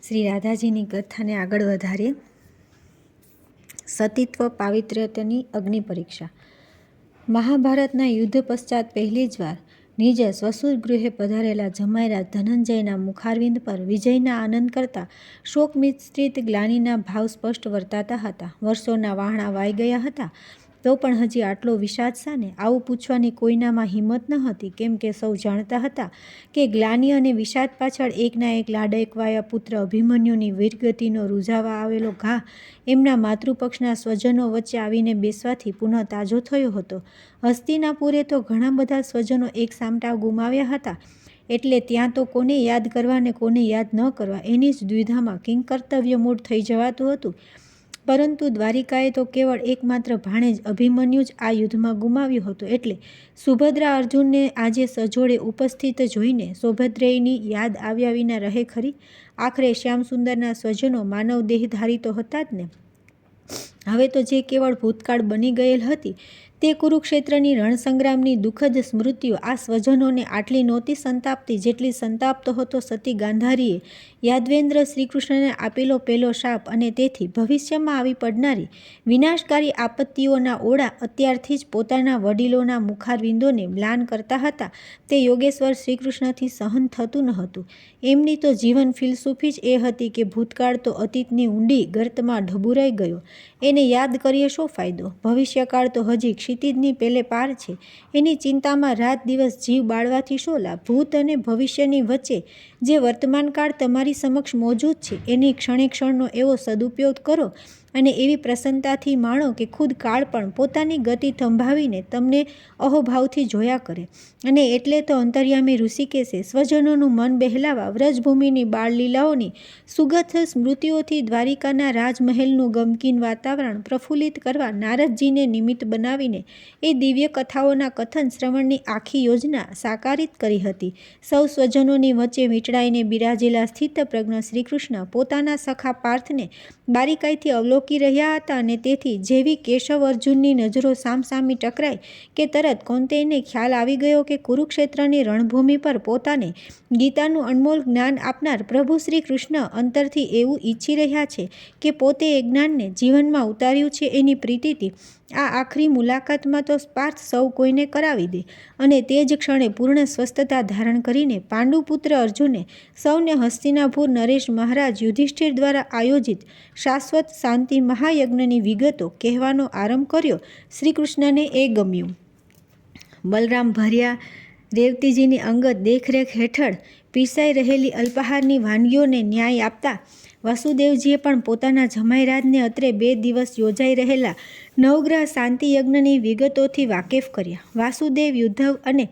શ્રી રાધાજીની કથાને આગળ વધારીએ. સતીત્વ પાવિત્ર્યની અગ્નિ પરીક્ષા. મહાભારતના યુદ્ધ પશ્ચાત પહેલી જ વાર નિજ સ્વસુર ગૃહે પધારેલા જમાઈરાજ ધનંજયના મુખારવિંદ પર વિજયના આનંદ કરતા શોક મિશ્રિત ગ્લાનિના ભાવ સ્પષ્ટ વર્તાતા હતા. વર્ષોના વહાણા વાઈ ગયા હતા, તો પણ હજી આટલો વિષાદ શાને? આવું પૂછવાની કોઈનામાં હિંમત ન હતી, કેમ કે સૌ જાણતા હતા કે ગ્લાનિ અને વિષાદ પાછળ એકના એક લાડકવાયા પુત્ર અભિમન્યુની વીરગતિનો રૂઝાવા આવેલો ઘા એમના માતૃપક્ષના સ્વજનો વચ્ચે આવીને બેસવાથી પુનઃ તાજો થયો હતો. હસ્તિનાપુરે તો ઘણા બધા સ્વજનો એક સામટા ગુમાવ્યા હતા, એટલે ત્યાં તો કોને યાદ કરવા ને કોને યાદ ન કરવા એની જ દ્વિધામાં કિંકર્તવ્યમૂળ થઈ જવાતું હતું. પરંતુ દ્વારિકાએ તો કેવળ એકમાત્ર ભાણેજ અભિમન્યુ જ આ યુદ્ધમાં ગુમાવ્યો હતો, એટલે સુભદ્રા અર્જુનને આજે સજોડે ઉપસ્થિત જોઈને સૌભદ્રેયની યાદ આવ્યા વિના રહે ખરી? આખરે શ્યામસુંદરના સ્વજનો માનવ દેહધારી તો હતા જ ને. હવે તો જે કેવળ ભૂતકાળ બની ગયેલ હતી તે કુરુક્ષેત્રની રણસંગ્રામની દુઃખદ સ્મૃતિઓ આ સ્વજનોને આટલી નહોતી સંતાપતી જેટલી સંતાપતો હતો સતી ગાંધારીએ યાદવેન્દ્ર શ્રીકૃષ્ણને આપેલો પેલો શાપ, અને તેથી ભવિષ્યમાં આવી પડનારી વિનાશકારી આપત્તિઓના ઓળા અત્યારથી જ પોતાના વડીલોના મુખારવિંદોને મ્લાન કરતા હતા. તે યોગેશ્વર શ્રીકૃષ્ણથી સહન થતું ન હતું. એમની તો જીવન ફિલસૂફી જ એ હતી કે ભૂતકાળ તો અતીતની ઊંડી ગર્તમાં ઢબુરાઈ ગયો, એને યાદ કરીએ શો ફાયદો? ભવિષ્યકાળ તો હજી ક્ષિતિજની પેલે પાર છે, એની ચિંતામાં રાત દિવસ જીવ બાળવાથી શો લાભ? ભૂત અને ભવિષ્યની વચ્ચે જે વર્તમાનકાળ તમારી સમક્ષ મોજૂદ છે એની ક્ષણે ક્ષણનો એવો સદુપયોગ કરો અને એવી પ્રસન્નતાથી માણો કે ખુદ કાળ પણ પોતાની ગતિ થંભાવીને તમને અહોભાવથી જોયા કરે. અને એટલે તો અંતર્યામી ઋષિકેશે સ્વજનોનું મન બહેલાવા વ્રજભૂમિની બાળલીલાઓની સુગથ સ્મૃતિઓથી દ્વારિકાના રાજમહેલનું ગમકીન વાતાવરણ પ્રફુલ્લિત કરવા નારદજીને નિમિત્ત બનાવીને એ દિવ્ય કથાઓના કથન શ્રવણની આખી યોજના સાકારિત કરી હતી. સૌ સ્વજનોની વચ્ચે વીંટળાઈને બિરાજેલા સ્થિત પ્રજ્ઞ શ્રીકૃષ્ણ પોતાના સખા પાર્થને બારીકાઈથી અવલોકી રહ્યા હતા, અને તેથી જેવી કેશવ અર્જુનની નજરો સામસામી ટકરાઈ કે તરત કૌંતેયને ખ્યાલ આવી ગયો કે કુરુક્ષેત્રની રણભૂમિ પર પોતાને ગીતાનું અનમોલ જ્ઞાન આપનાર પ્રભુ શ્રી કૃષ્ણ અંતરથી એવું ઈચ્છી રહ્યા છે કે પોતે એ જ્ઞાનને જીવનમાં ઉતાર્યું છે એની પ્રીતિથી આ આખરી મુલાકાતમાં તો પાર્થ સૌ કોઈને કરાવી દે. અને તે જ ક્ષણે પૂર્ણ સ્વસ્થતા ધારણ કરીને પાંડુપુત્ર અર્જુને સૌને હસ્તિનાપુર નરેશ મહારાજ યુધિષ્ઠિર દ્વારા આયોજિત શાશ્વત શાંતિ મહાયજ્ઞની વિગતો કહેવાનો આરંભ કર્યો. શ્રીકૃષ્ણને એ ગમ્યું. બલરામ ભર્યા રેવતીજીની અંગત દેખરેખ હેઠળ પીરસાઈ રહેલી અલ્પાહારની વાનગીઓને ન્યાય આપતા વાસુદેવજીએ પણ પોતાના જમાઈરાજને અત્રે 2 દિવસ યોજાઈ રહેલા નવગ્રહ શાંતિ યજ્ઞની વિગતોથી વાકેફ કર્યા. વાસુદેવ યુદ્ધવ અને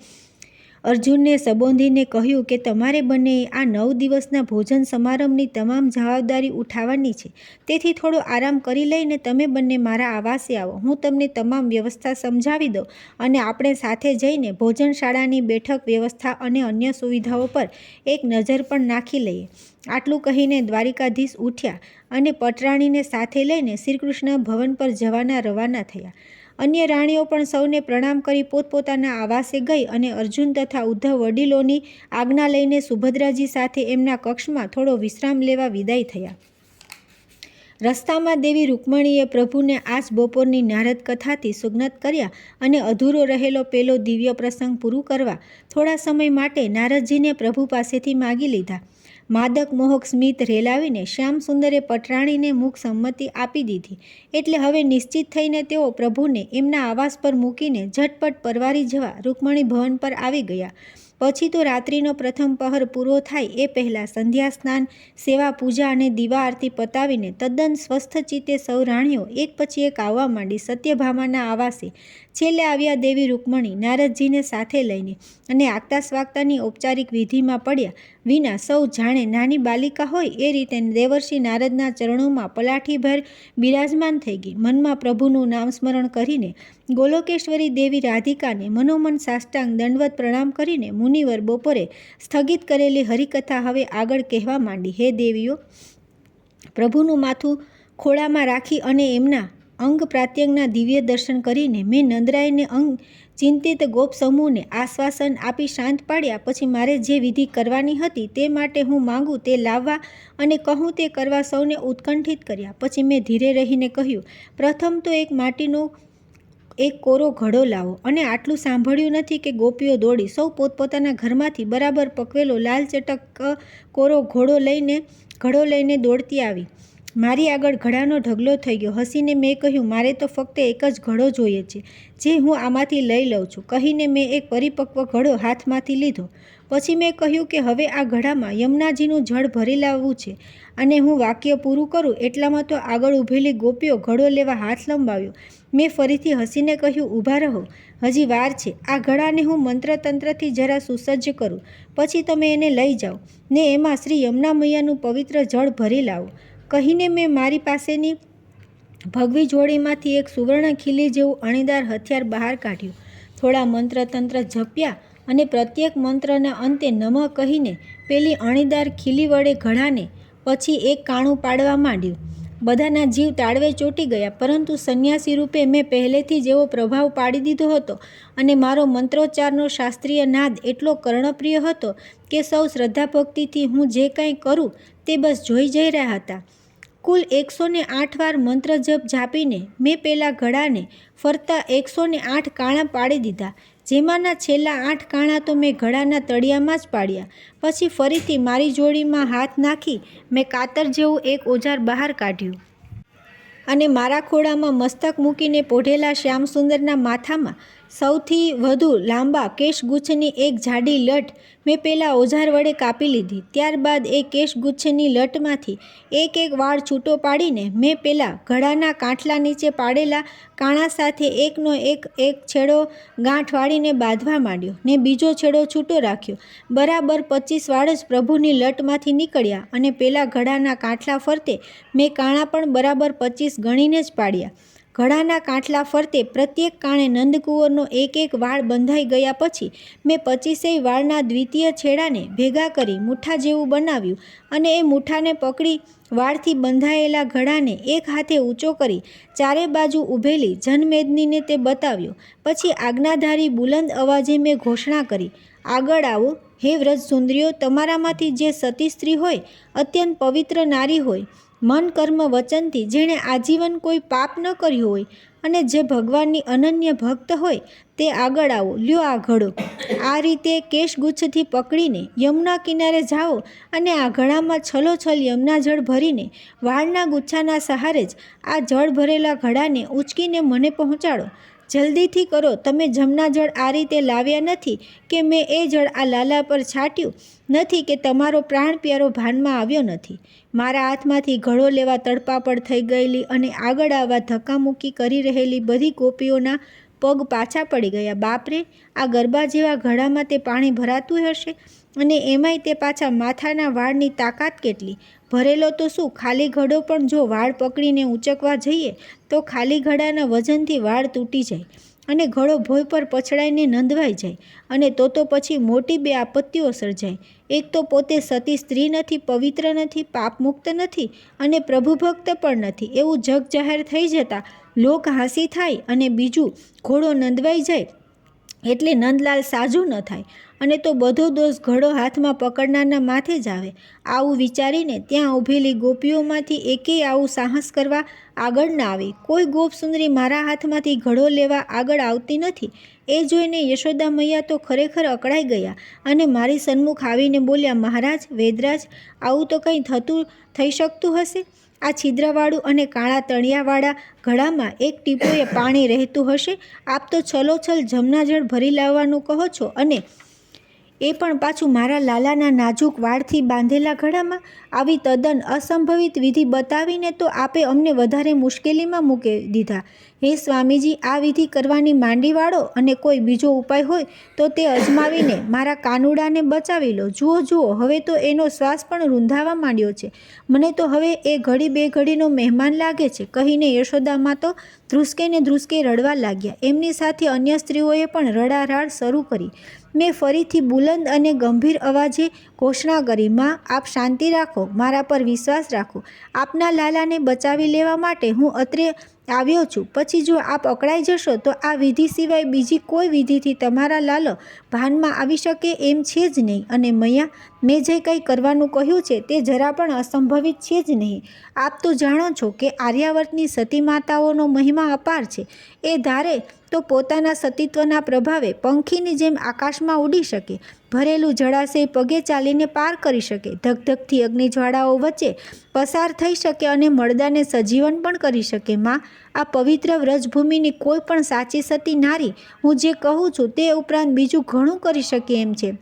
અર્જુનને સંબોધીને કહ્યું કે તમારે બંને આ 9 દિવસના ભોજન સમારંભની તમામ જવાબદારી ઉઠાવવાની છે, તેથી થોડો આરામ કરી લઈને તમે બંને મારા આવાસે આવો. હું તમને તમામ વ્યવસ્થા સમજાવી દઉં અને આપણે સાથે જઈને ભોજનશાળાની બેઠક વ્યવસ્થા અને અન્ય સુવિધાઓ પર એક નજર પણ નાખી લઈએ. આટલું કહીને દ્વારિકાધીશ ઉઠ્યા અને પટરાણીને સાથે લઈને શ્રીકૃષ્ણ ભવન પર જવાના રવાના થયા. અન્ય રાણીઓ પણ સૌને પ્રણામ કરી પોતપોતાના આવાસે ગઈ અને અર્જુન તથા ઉદ્ધવ વડીલોની આજ્ઞા લઈને સુભદ્રાજી સાથે એમના કક્ષમાં થોડો વિશ્રામ લેવા વિદાય થયા. રસ્તામાં દેવી રૂકમણીએ પ્રભુને આજ બપોરની નારદ કથાથી સુજ્ઞત કર્યા અને અધૂરો રહેલો પેલો દિવ્ય પ્રસંગ પૂરું કરવા થોડા સમય માટે નારદજીને પ્રભુ પાસેથી માગી લીધા. માદક મોહક સ્મિત રેલાવીને શ્યામસુંદરે પટરાણીને મુખ સંમતિ આપી દીધી, એટલે હવે નિશ્ચિત થઈને તેઓ પ્રભુને એમના આવાસ પર મૂકીને ઝટપટ પરવારી જવા રૂકમણી ભવન પર આવી ગયા. પછી તો રાત્રિનો પ્રથમ પહર પૂરો થાય એ પહેલાં સંધ્યા સ્નાન, સેવા પૂજા અને દીવા આરતી પતાવીને તદ્દન સ્વસ્થ ચિત્તે સૌ રાણીઓ એક પછી એક આવવા માંડી. સત્યભામાના આવાસે છેલ્લે આવ્યા દેવી રૂકમણી નારદજીને સાથે લઈને અને આગતા સ્વાગતાની ઔપચારિક વિધિમાં પડ્યા વિના સૌ જાણે નાની બાલિકા હોય એ રીતે દેવર્ષિ નારદના ચરણોમાં પલાઠીભર બિરાજમાન થઈ ગઈ. મનમાં પ્રભુનું નામ સ્મરણ કરીને ગોલોકેશ્વરી દેવી રાધિકાને મનોમન સાષ્ટાંગ દંડવત પ્રણામ કરીને મુનિવર બપોરે સ્થગિત કરેલી હરિકથા હવે આગળ કહેવા માંડી. હે દેવીઓ, પ્રભુનું માથું ખોળામાં રાખી અને એમના અંગ પ્રાત્યંગના દિવ્ય દર્શન કરીને મેં નંદરાયને અંગ ચિંતિત ગોપ સમૂહને આશ્વાસન આપી શાંત પાડ્યા. પછી મારે જે વિધિ કરવાની હતી તે માટે હું માંગું તે લાવવા અને કહું તે કરવા સૌને ઉત્કંઠિત કર્યા. પછી મેં ધીરે રહીને કહ્યું, પ્રથમ તો એક માટીનો એક કોરો ઘડો લાવો. અને આટલું સાંભળ્યું નથી કે ગોપીઓ દોડી સૌ પોતપોતાના ઘરમાંથી બરાબર પકવેલો લાલ ચટક કોરો ઘડો લઈને દોડતી આવી. મારી આગળ ઘડાનો ઢગલો થઈ ગયો. હસીને મેં કહ્યું, મારે તો ફક્ત એક જ ઘડો જોઈએ છે, જે હું આમાંથી લઈ લઉં છું. કહીને મેં એક પરિપક્વ ઘડો હાથમાંથી લીધો. પછી મેં કહ્યું કે હવે આ ઘડામાં યમુનાજીનું જળ ભરી લાવવું છે. અને હું વાક્ય પૂરું કરું એટલામાં તો આગળ ઊભેલી ગોપીઓ ઘડો લેવા હાથ લંબાવ્યો. મેં ફરીથી હસીને કહ્યું, ઊભા રહો, હજી વાર છે. આ ઘડાને હું મંત્રતંત્રથી જરા સુસજ્જ કરું, પછી તમે એને લઈ જાઓ ને એમાં શ્રી યમુના મૈયાનું પવિત્ર જળ ભરી લાવો. કહીને મેં મારી પાસેની ભગવી જોડીમાંથી એક સુવર્ણ ખીલી જેવું અણીદાર હથિયાર બહાર કાઢ્યું. થોડા મંત્રતંત્ર જપ્યા અને પ્રત્યેક મંત્રના અંતે નમઃ કહીને પેલી અણીદાર ખીલી વડે ઘડાને પછી એક કાણું પાડવા માંડ્યું. બધાના જીવ તાળવે ચોંટી ગયા, પરંતુ સંન્યાસી રૂપે મેં પહેલેથી જ એવો પ્રભાવ પાડી દીધો હતો અને મારો મંત્રોચ્ચારનો શાસ્ત્રીય નાદ એટલો કર્ણપ્રિય હતો કે સૌ શ્રદ્ધાભક્તિથી હું જે કાંઈ કરું તે બસ જોઈ જઈ રહ્યા હતા. કુલ 108 વાર મંત્ર જપ જાપીને મેં પેલા ઘડાને ફરતા 108 કાણા પાડી દીધા, જેમાંના છેલ્લા 8 કાણા તો મેં ઘડાના તળિયામાં જ પાડ્યા. પછી ફરીથી મારી જોડીમાં હાથ નાખી મેં કાતર જેવું એક ઓજાર બહાર કાઢ્યું અને મારા ખોળામાં મસ્તક મૂકીને પોઢેલા શ્યામસુંદરના માથામાં સૌથી વધુ લાંબા કેશગુચ્છની એક જાડી લટ મેં પેલા ઓજાર વડે કાપી લીધી. ત્યારબાદ એ કેશગુચ્છની લટમાંથી એક એક વાળ છૂટો પાડીને મેં પેલા ઘડાના કાંઠલા નીચે પાડેલા કાણા સાથે એકનો એક છેડો ગાંઠ વાળીને બાંધવા માંડ્યો ને બીજો છેડો છૂટો રાખ્યો. બરાબર 25 વાળ જ પ્રભુની લટમાંથી નીકળ્યા અને પેલા ઘડાના કાંઠલા ફરતે મેં કાણા પણ બરાબર 25 ગણીને જ પાડ્યા. ઘડાના કાંઠલા ફરતે પ્રત્યેક કાણે નંદકુંવરનો એક એક વાળ બંધાઈ ગયા. પછી મેં 25 વાળના દ્વિતીય છેડાને ભેગા કરી મુઠ્ઠા જેવું બનાવ્યું અને એ મુઠ્ઠાને પકડી વાળથી બંધાયેલા ઘડાને એક હાથે ઊંચો કરી ચારે બાજુ ઊભેલી જનમેદનીને તે બતાવ્યો. પછી આજ્ઞાધારી બુલંદ અવાજે મેં ઘોષણા કરી, આગળ આવો, હે વ્રજ સુંદરીઓ! તમારામાંથી જે સતી સ્ત્રી હોય, અત્યંત પવિત્ર નારી હોય, મન કર્મ વચનથી જેણે આજીવન કોઈ પાપ ન કર્યું હોય અને જે ભગવાનની અનન્ય ભક્ત હોય તે આગળ આવો. લ્યો આ ઘડો. આ રીતે કેશગુચ્છથી પકડીને યમુના કિનારે જાઓ અને આ ઘડામાં છલોછલ યમુના જળ ભરીને વાળના ગુચ્છાના સહારે જ આ જળ ભરેલા ઘડાને ઉંચકીને મને પહોંચાડો. જલ્દીથી કરો. તમે જમના જળ આ રીતે લાવ્યા નથી કે મેં એ જળ આ લાલા પર છાંટ્યું નથી કે તમારો પ્રાણ પ્યારો ભાનમાં આવ્યો નથી. મારા હાથમાંથી ઘડો લેવા તડપાપડ થઈ ગયેલી અને આગળ આવવા ધક્કામુક્કી કરી રહેલી બધી ગોપીઓના પગ પાછા પડી ગયા. બાપરે, આ ગરબા જેવા ઘડામાં તે પાણી ભરાતું હશે અને એમાંય તે પાછા માથાના વાળની તાકાત કેટલી! ભરેલો તો શું, ખાલી ઘડો પણ જો વાળ પકડીને ઊંચકવા જઈએ તો ખાલી ઘડાના વજનથી વાળ તૂટી જાય અને ઘડો ભોય પર પછડાઈને નંદવાઈ જાય અને તો પછી મોટી બે આપત્તિઓ સર્જાય. એક તો પોતે સતી સ્ત્રી નથી, પવિત્ર નથી, પાપમુક્ત નથી અને પ્રભુભક્ત પણ નથી એવું જગ જાહેર થઈ જતાં લોક હાંસી થાય, અને બીજું ઘોડો નંદવાઈ જાય એટલે નંદલાલ સાજું ન થાય અને તો બધો દોષ ઘડો હાથમાં પકડનારના માથે જ આવે. આવું વિચારીને ત્યાં ઊભેલી ગોપીઓમાંથી એકેય આવું સાહસ કરવા આગળ ના આવી. કોઈ ગોપસુંદરી મારા હાથમાંથી ઘડો લેવા આગળ આવતી નથી. એ જોઈને યશોદા મૈયા તો ખરેખર અકળાઈ ગયા અને મારી સન્મુખ આવીને બોલ્યા, મહારાજ, વેદરાજ, આવું તો કંઈ થઈ શકતું હશે? આ છિદ્રવાળું અને કાળા તળિયાવાળા ઘડામાં એક ટીપોએ પાણી રહેતું હશે? આપ તો છલોછલ જમના જળ ભરી લાવવાનું કહો છો અને એ પણ પાછું મારા લાલાના નાજુક વાળથી બાંધેલા ઘડામાં. આવી તદ્દન અસંભવિત વિધિ બતાવીને તો આપે અમને વધારે મુશ્કેલીમાં મૂકી દીધા. હે સ્વામીજી, આ વિધિ કરવાની માંડી વાળો અને કોઈ બીજો ઉપાય હોય તો તે અજમાવીને મારા કાનુડાને બચાવી લો. જુઓ, હવે તો એનો શ્વાસ પણ રૂંધાવા માંડ્યો છે. મને તો હવે એ ઘડી બે ઘડીનો મહેમાન લાગે છે. કહીને યશોદામાં તો ધ્રુસકે રડવા લાગ્યા. એમની સાથે અન્ય સ્ત્રીઓએ પણ રડારાડ શરૂ કરી. મેં ફરીથી બુલંદ અને ગંભીર અવાજે ઘોષણા કરી, માં આપ શાંતિ રાખો, મારા પર વિશ્વાસ રાખો. આપના લાલાને બચાવી લેવા માટે હું અત્રે આવ્યો છું. પછી જો આપ અકળાઈ જશો તો આ વિધિ સિવાય બીજી કોઈ વિધિથી તમારા લાલો ભાનમાં આવી શકે એમ છે જ નહીં. અને મૈયા, મેં જે કંઈ કરવાનું કહ્યું છે તે જરા પણ અસંભવિત છે જ નહીં. આપ તો જાણો છો કે આર્યાવર્તની સતી માતાઓનો મહિમા અપાર છે. એ ધારે તો પોતાના સતીત્વના પ્રભાવે પંખીની જેમ આકાશમાં ઉડી શકે, ભરેલું જળાશય પગે ચાલીને પાર કરી શકે, ધગધગતી અગ્નિજ્વાળાઓ વચ્ચે પસાર થઈ શકે અને મળદાને સજીવન પણ કરી શકે. માં, આ પવિત્ર વ્રજભૂમિની કોઈ પણ સાચી સતી નારી હું જે કહું છું તે ઉપરાંત બીજું ઘણું કરી શકે એમ છે.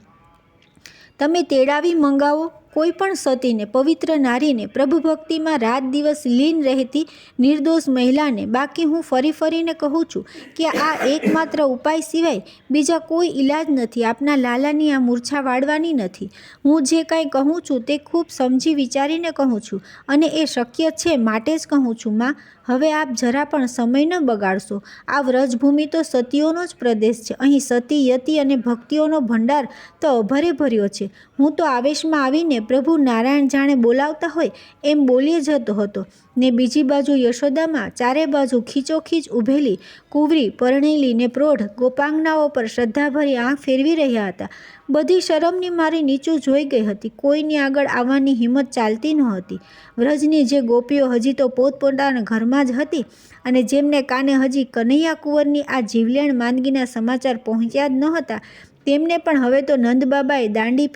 તમે તેડાવી મંગાવો કોઈ પણ સતીને, પવિત્ર નારીને, પ્રભુ ભક્તિમાં રાત દિવસ લીન રહેતી નિર્દોષ મહિલાને. બાકી હું ફરી ફરીને કહું છું કે આ એકમાત્ર ઉપાય સિવાય બીજા કોઈ ઈલાજ નથી. આપના લાલાની આ મૂર્છા વાળવાની નથી. હું જે કાંઈ કહું છું તે ખૂબ સમજી વિચારીને કહું છું અને એ શક્ય છે માટે જ કહું છું. માં, હવે આપ જરા પણ સમય ન બગાડશો. આ વ્રજભૂમિ તો સતીઓનો જ પ્રદેશ છે. અહીં સતી, યતિ અને ભક્તિઓનો ભંડાર તો અભરે ભર્યો છે. હું તો આવેશમાં આવીને પ્રભુ નારાયણ જાણે બોલાવતા હોય એમ બોલી જતો હતો ને બીજી બાજુ યશોદામાં ચારે બાજુ ખીચોખીચ ઊભેલી કુંવરી, પરણેલી ને પ્રૌઢ ગોપાંગનાઓ પર શ્રદ્ધાભરી આંખ ફેરવી રહ્યા હતા. બધી શરમની મારી નીચું જોઈ ગઈ હતી. કોઈની આગળ આવવાની હિંમત ચાલતી નહોતી. વ્રજની જે ગોપીઓ હજી તો પોતપોતાના ઘરમાં જ હતી અને જેમને કાને હજી કનૈયા કુંવરની આ જીવલેણ માંદગીના સમાચાર પહોંચ્યા જ નહોતા, તેમને પણ હવે તો નંદબાબાએ દાંડી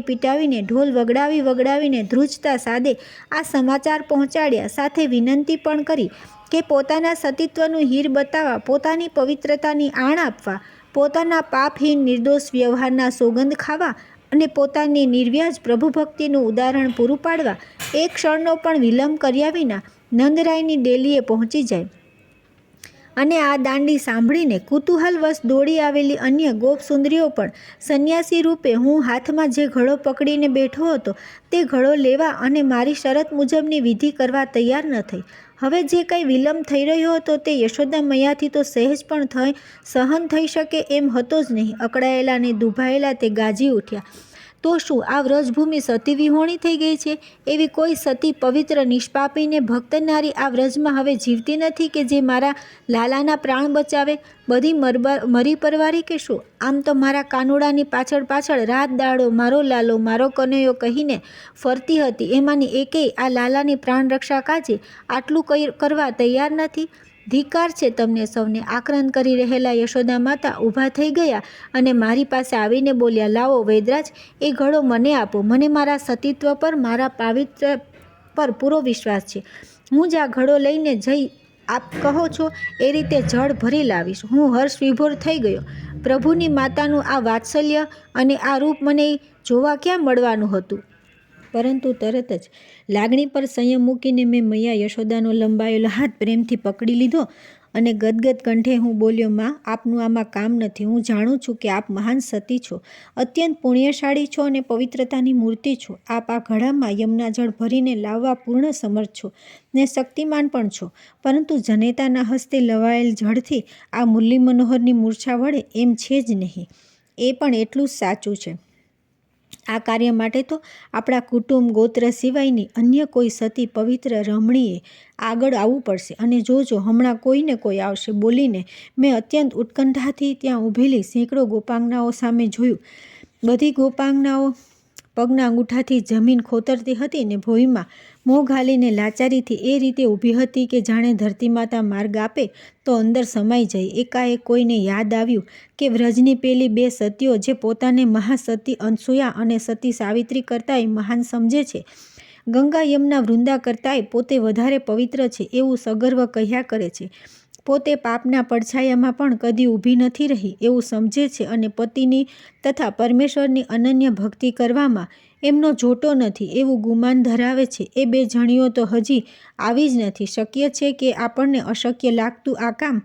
પીટાવીને ઢોલ વગડાવીને ધ્રુજતા સાદે આ સમાચાર પહોંચાડ્યા. સાથે વિનંતી પણ કરી કે પોતાના સતીત્વનું હીર બતાવવા, પોતાની પવિત્રતાની આણ આપવા, પોતાના પાપહીન નિર્દોષ વ્યવહારના સોગંદ ખાવા અને પોતાની નિર્વ્યાજ પ્રભુભક્તિનું ઉદાહરણ પૂરું પાડવા એક ક્ષણનો પણ વિલંબ કર્યા વિના નંદરાયની ડેલીએ પહોંચી જાય. અને આ દાંડી સાંભળીને કુતૂહલવશ દોડી આવેલી અન્ય ગોપસુંદરીઓ પણ સંન્યાસી રૂપે હું હાથમાં જે ઘડો પકડીને બેઠો હતો તે ઘડો લેવા અને મારી શરત મુજબની વિધિ કરવા તૈયાર ન થઈ. હવે જે કંઈ વિલંબ થઈ રહ્યો હતો તે યશોદા મૈયાથી તો સહેજ પણ સહન થઈ શકે એમ હતો જ નહીં. અકળાયેલા ને દુભાયેલા તે ગાજી ઉઠ્યા. તો શું આ વ્રજભૂમિ સતી વિહોણી થઈ ગઈ છે? એવી કોઈ સતી, પવિત્ર, નિષ્પાપીને ભક્ત નારી આ વ્રજમાં હવે જીવતી નથી કે જે મારા લાલાના પ્રાણ બચાવે? બધી મરી પરવારી કે શું? આમ તો મારા કાનુડાની પાછળ રાત દાડો મારો લાલો, મારો કનૈયો કહીને ફરતી હતી. એમાંની એકેય આ લાલાની પ્રાણ રક્ષા કાજે આટલું કરવા તૈયાર નથી. ધિક્કાર છે તમને સૌને. આક્રંદ કરી રહેલા યશોદા માતા ઊભા થઈ ગયા અને મારી પાસે આવીને બોલ્યા, લાવો વૈદ્યરાજ, એ ઘડો મને આપો. મને મારા સતીત્વ પર, મારા પાવિત્ર્ય પર પૂરો વિશ્વાસ છે. હું જ આ ઘડો લઈને જઈ આપ કહો છો એ રીતે જળ ભરી લાવીશ. હું હર્ષ વિભોર થઈ ગયો. પ્રભુની માતાનું આ વાત્સલ્ય અને આ રૂપ મને જોવા ક્યાં મળવાનું હતું? પરંતુ તરત જ લાગણી પર સંયમ મૂકીને મેં મૈયા યશોદાનો લંબાયેલો હાથ પ્રેમથી પકડી લીધો અને ગદગદ કંઠે હું બોલ્યો, માં, આપનું આમાં કામ નથી. હું જાણું છું કે આપ મહાન સતી છો, અત્યંત પુણ્યશાળી છો અને પવિત્રતાની મૂર્તિ છો. આપ આ ઘડામાં યમુના જળ ભરીને લાવવા પૂર્ણ સમર્થ છો ને શક્તિમાન પણ છો. પરંતુ જનેતાના હસ્તે લવાયેલ જળથી આ મુરલી મનોહરની મૂર્છા વળે એમ છે જ નહીં. એ પણ એટલું જ સાચું છે. આ કાર્ય માટે તો આપણા કુટુંબ ગોત્ર સિવાયની અન્ય કોઈ સતી, પવિત્ર રમણીએ આગળ આવવું પડશે. અને જોજો, હમણાં કોઈને કોઈ આવશે, બોલીને મેં અત્યંત ઉત્કંઠાથી ત્યાં ઊભેલી સેંકડો ગોપાંગનાઓ સામે જોયું. બધી ગોપાંગનાઓ પગના અંગૂઠાથી જમીન ખોતરતી હતી ને ભોંયમાં મોં ઘાલીને લાચારીથી એ રીતે ઊભી હતી કે જાણે ધરતી માતા માર્ગ આપે તો અંદર સમાઈ જાય. એકાએક કોઈને યાદ આવ્યું કે વ્રજની પેલી બે સતીઓ જે પોતાને મહાસતી અનસૂયા અને સતી સાવિત્રી કરતાંય મહાન સમજે છે, ગંગા યમુના વૃંદા કરતાંય પોતે વધારે પવિત્ર છે એવું સગર્વ કહ્યા કરે છે, પોતે પાપના પડછાયામાં પણ કદી ઊભી નથી રહી એવું સમજે છે અને પતિની તથા પરમેશ્વરની અનન્ય ભક્તિ કરવામાં એમનો જોટો નથી એવું ગુમાન ધરાવે છે, એ બે જણીઓ તો હજી આવી જ નથી. શક્ય છે કે આપણને અશક્ય લાગતું આ કામ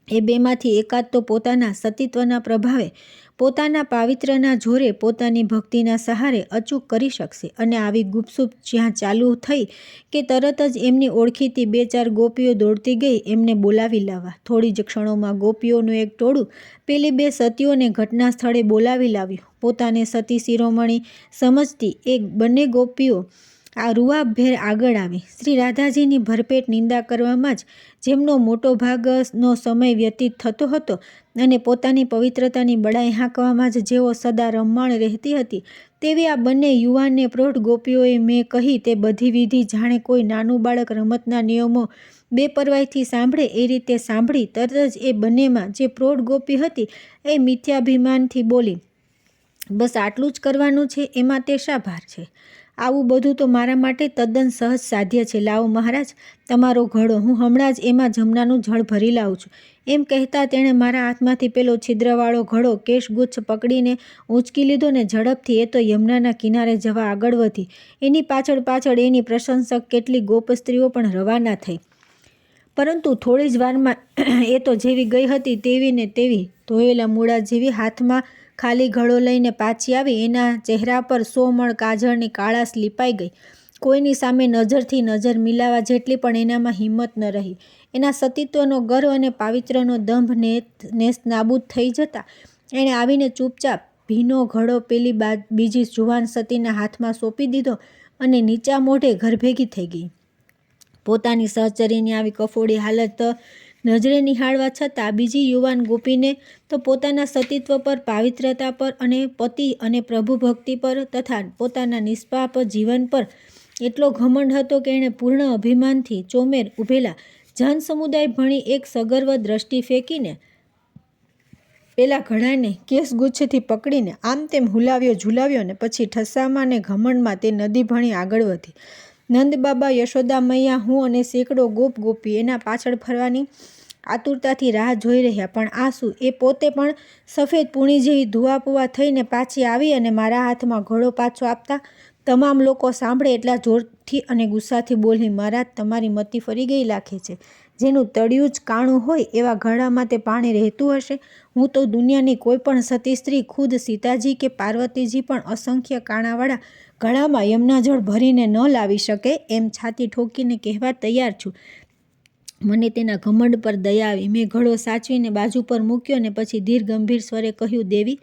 એ બેમાંથી એકાદ તો પોતાના સતીત્વના પ્રભાવે પોતાના પાવિત્રના જોરે પોતાની ભક્તિના સહારે અચૂક કરી શકશે. અને આવી ગુપસુપ જ્યાં ચાલુ થઈ કે તરત જ એમની ઓળખીતી 2-4 ગોપીઓ દોડતી ગઈ એમને બોલાવી લાવવા. થોડી જ ક્ષણોમાં ગોપીઓનું એક ટોળું પેલી 2 સતીઓને ઘટના સ્થળે બોલાવી લાવ્યું. પોતાને સતી શિરોમણી સમજતી એ બંને ગોપીઓ આ રૂઆબભેર આગળ આવી. શ્રી રાધાજીની ભરપેટ નિંદા કરવામાં જ જેમનો મોટો ભાગનો સમય વ્યતીત થતો હતો અને પોતાની પવિત્રતાની બડાઈ હાંકવામાં જ જેઓ સદા રમમાણ રહેતી હતી, તેવી આ બંને યુવાન ને પ્રૌઢ ગોપીઓએ મેં કહી તે બધી વિધિ જાણે કોઈ નાનું બાળક રમતના નિયમો બેપરવાઈથી સાંભળે એ રીતે સાંભળી તરત જ એ બંનેમાં જે પ્રૌઢ ગોપી હતી એ મિથ્યાભિમાનથી બોલી, બસ આટલું જ કરવાનું છે, એમાં તે શા ભાર છે? આવું બધું તો મારા માટે તદ્દન સહજ સાધ્ય છે. લાવો મહારાજ તમારો ઘડો, હું હમણાં જ એમાં જમનાનું જળ ભરી લાવું છું. એમ કહેતા તેણે મારા હાથમાંથી પેલો છિદ્રવાળો ઘડો કેશગુચ્છ પકડીને ઊંચકી લીધો ને ઝડપથી એ તો યમુનાના કિનારે જવા આગળ વધી. એની પાછળ પાછળ એની પ્રશંસક કેટલી ગોપ સ્ત્રીઓ પણ રવાના થઈ. પરંતુ થોડી જ વારમાં એ તો જેવી ગઈ હતી તેવી ને તેવી ધોયેલા મૂળા જેવી હાથમાં ખાલી ઘડો લઈને પાછી આવી. એના ચહેરા પર 100 મણ કાજળની કાળાશ લીપાઈ ગઈ. કોઈની સામે નજરથી નજર મિલાવા જેટલી પણ એનામાં હિંમત ન રહી. એના સતીત્વનો ગર્વ અને પાવિત્ર્યનો દંભ નેસ્ત નાબૂદ થઈ જતા એણે આવીને ચૂપચાપ ભીનો ઘડો પેલી બીજી જુવાન સતીના હાથમાં સોંપી દીધો અને નીચા મોઢે ઘરભેગી થઈ ગઈ. પોતાની સહચરીની આવી કફોડી હાલત નજરે નિહાળવા છતાં બીજી યુવાન ગોપીને તો પોતાના સતીત્વ પર, પાવિત્રતા પર અને પતિ અને પ્રભુ ભક્તિ પર તથા પોતાના નિષ્પાપ જીવન પર એટલો ઘમંડ હતો કે એણે પૂર્ણ અભિમાનથી ચોમેર ઊભેલા જનસમુદાય ભણી એક સગર્વ દ્રષ્ટિ ફેંકીને પેલા ઘડાને કેશગુચ્છથી પકડીને આમ તેમ હુલાવ્યો ઝુલાવ્યો ને પછી ઠસ્સામાં ને ઘમંડમાં તે નદી ભણી આગળ વધી. નંદબાબા, યશોદા મૈયા, હું અને સેંકડો ગોપી એના પાછળ ફરવાની આતુરતાથી રાહ જોઈ રહ્યા. પણ આ શું, એ પોતે પણ સફેદ પૂણી જેવી ધુઆપુઆ થઈને પાછી આવી અને મારા હાથમાં ઘોડો પાછો આપતા તમામ લોકો સાંભળે એટલા જોરથી અને ગુસ્સાથી બોલી, મહારાજ તમારી મતિ ફરી ગઈ લાગે છે. જેનું તળિયું જ કાણું હોય એવા ઘડામાં તે પાણી રહેતું હશે? હું તો દુનિયાની કોઈ પણ સતી સ્ત્રી, ખુદ સીતાજી કે પાર્વતીજી પણ અસંખ્ય કાણાવાળા ઘડામાં યમુના જળ ભરીને ન લાવી શકે એમ છાતી ઠોકીને કહેવા તૈયાર છું. મને તેના ઘમંડ પર દયા આવી. મેં ઘડો સાચવીને બાજુ પર મૂક્યો અને પછી ધીર ગંભીર સ્વરે કહ્યું, દેવી,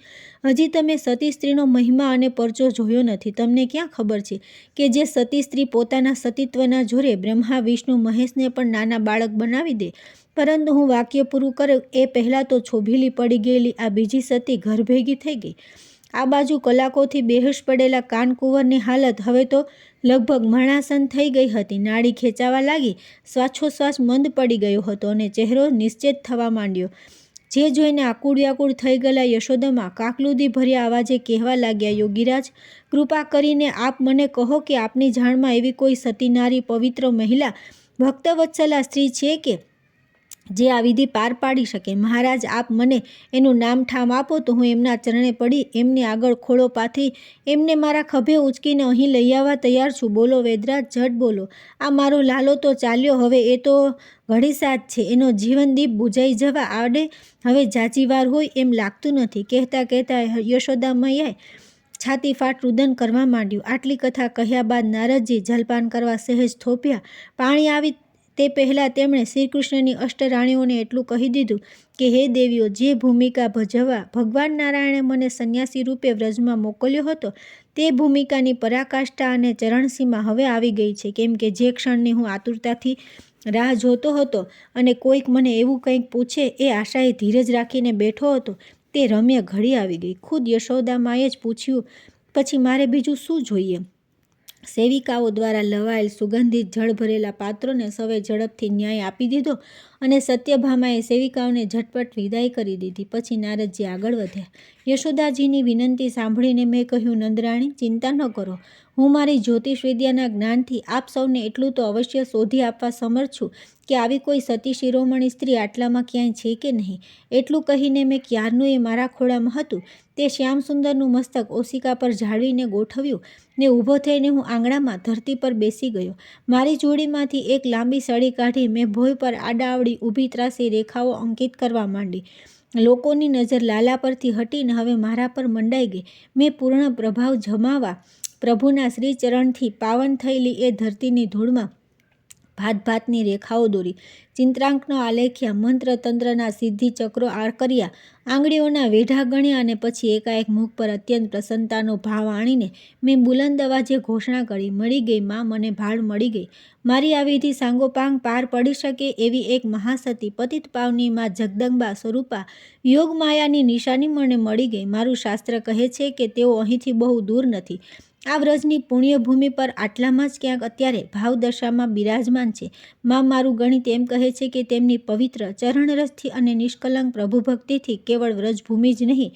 હજી તમે સતી સ્ત્રીનો મહિમા અને પરચો જોયો નથી. તમને ક્યાં ખબર છે કે જે સતી સ્ત્રી પોતાના સતીત્વના જોરે બ્રહ્મા, વિષ્ણુ, મહેશને પણ નાના બાળક બનાવી દે. પરંતુ હું વાક્ય પૂરું કરું એ પહેલાં તો છોભીલી પડી ગયેલી આ બીજી સતી ઘર ભેગી થઈ ગઈ. આ બાજુ કલાકોથી બેહોશ પડેલા કાનકુંવરની હાલત હવે તો લગભગ મરણાસન્ન થઈ ગઈ હતી. નાડી ખેંચાવા લાગી, શ્વાસોશ્વાસ મંદ પડી ગયો હતો અને ચહેરો નિશ્ચેત થવા માંડ્યો. જે જોઈને આકુળ વ્યાકુળ થઈ ગયેલા યશોદમા કાકલુદી ભર્યા અવાજે કહેવા લાગ્યા, યોગીરાજ, કૃપા કરીને આપ મને કહો કે આપની જાણમાં એવી કોઈ સતી નારી, પવિત્ર મહિલા, ભક્તવત્સલા સ્ત્રી છે કે જે આ વિધિ પાર પાડી શકે? મહારાજ આપ મને એનું નામ ઠામ આપો તો હું એમના ચરણે પડી એમની આગળ ખોળો પાથરી એમને મારા ખભે ઉંચકીને અહીં લઈ આવવા તૈયાર છું. બોલો વેદરાજ, ઝટ બોલો. આ મારો લાલો તો ચાલ્યો, હવે એ તો ઘડીસાજ છે. એનો જીવનદીપ બુઝાઈ જવા આડે હવે જાજી વાર હોય એમ લાગતું નથી. કહેતા કહેતા યશોદા મૈયાએ છાતી ફાટ રુદન કરવા માંડ્યું. આટલી કથા કહ્યા બાદ નારદજી જલપાન કરવા સહેજ થોભ્યા. પાણી આવી તે પહેલાં તેમણે શ્રીકૃષ્ણની અષ્ટરાણીઓને એટલું કહી દીધું કે હે દેવીઓ, જે ભૂમિકા ભજવવા ભગવાન નારાયણે મને સંન્યાસી રૂપે વ્રજમાં મોકલ્યો હતો તે ભૂમિકાની પરાકાષ્ઠા અને ચરણસીમા હવે આવી ગઈ છે. કેમ કે જે ક્ષણની હું આતુરતાથી રાહ જોતો હતો અને કોઈક મને એવું કંઈક પૂછે એ આશાએ ધીરજ રાખીને બેઠો હતો તે રમ્ય ઘડી આવી ગઈ. ખુદ યશોદામાએ જ પૂછ્યું પછી મારે બીજું શું જોઈએ? સેવિકાઓ દ્વારા લવાયેલ સુગંધિત જળ ભરેલા પાત્રોને સૌએ ઝડપથી ન્યાય આપી દીધો અને સત્યભામાએ સેવિકાઓને ઝટપટ વિદાય કરી દીધી. પછી નારદજી આગળ વધ્યા. યશોદાજીની વિનંતી સાંભળીને મેં કહ્યું, નંદરાણી, ચિંતા ન કરો. હું મારી જ્યોતિષ વિદ્યાના જ્ઞાનથી આપ સૌને એટલું તો અવશ્ય શોધી આપવા સમર્થ છું કે આવી કોઈ સતી શિરોમણી સ્ત્રી આટલામાં ક્યાંય છે કે નહીં. એટલું કહીને મેં ક્યારનું એ મારા ખોળામાં હતું તે શ્યામસુંદરનું મસ્તક ઓશિકા પર જાળવીને ગોઠવ્યું ને ઊભો થઈને હું આંગણામાં ધરતી પર બેસી ગયો. મારી જોડીમાંથી એક લાંબી સળી કાઢી મેં ભોંય પર આડાઅવળી ઊભી ત્રાસી રેખાઓ અંકિત કરવા માંડી. લોકોની નજર લાલા પરથી હટીને હવે મારા પર મંડાઈ ગઈ. મેં પૂર્ણ પ્રભાવ જમાવવા પ્રભુના શ્રીચરણથી પાવન થયેલી એ ધરતીની ધૂળમાં ભાત ભાતની રેખાઓ દોરી, ચિત્રાંકનો આલેખ્યા, મંત્ર તંત્રના સિદ્ધિ ચક્રો કર્યા, આંગળીઓના વેઢા ગણ્યા અને પછી એકાએક મુખ પર અત્યંત પ્રસન્નતાનો ભાવ આણીને મેં બુલંદ અવાજે ઘોષણા કરી, મળી ગઈ માં, મને ભાળ મળી ગઈ. મારી આ વિધિ સાંગોપાંગ પાર પડી શકે એવી એક મહાસતી પતિત પાવની માં જગદંબા સ્વરૂપા યોગ માયાની નિશાની મને મળી ગઈ. મારું શાસ્ત્ર કહે છે કે તેઓ અહીંથી બહુ દૂર નથી. આ વ્રજની પુણ્યભૂમિ પર આટલામાં જ ક્યાંક અત્યારે ભાવદશામાં બિરાજમાન છે. માં, મારું ગણિત એમ કહે છે કે તેમની પવિત્ર ચરણરસથી અને નિષ્કલંક પ્રભુભક્તિથી કેવળ વ્રજભૂમિ જ નહીં,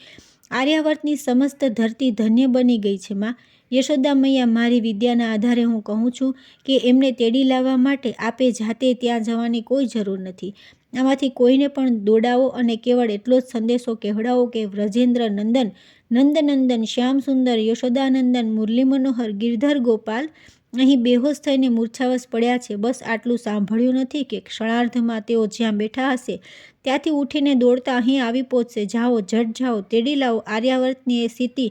આર્યાવર્તની સમસ્ત ધરતી ધન્ય બની ગઈ છે. માં, યશોદા મૈયા, મારી વિદ્યાના આધારે હું કહું છું કે એમને તેડી લાવવા માટે આપે જાતે ત્યાં જવાની કોઈ જરૂર નથી. આમાંથી કોઈને પણ દોડાવો અને કેવળ એટલો જ સંદેશો કહેવડાવો કે વ્રજેન્દ્ર નંદન, નંદનંદન, શ્યામ સુંદર, યશોદાનંદન, મુરલી મનોહર, ગિરધર ગોપાલ અહીં બેહોશ થઈને મૂર્છાવશ પડ્યા છે. બસ આટલું સાંભળ્યું નથી કે ક્ષણાર્ધમાં તેઓ જ્યાં બેઠા હશે ત્યાંથી ઉઠીને દોડતા અહીં આવી પહોંચશે. જાઓ, ઝટ જાઓ, તેડી લાવો આર્યાવર્તની એ સ્થિતિ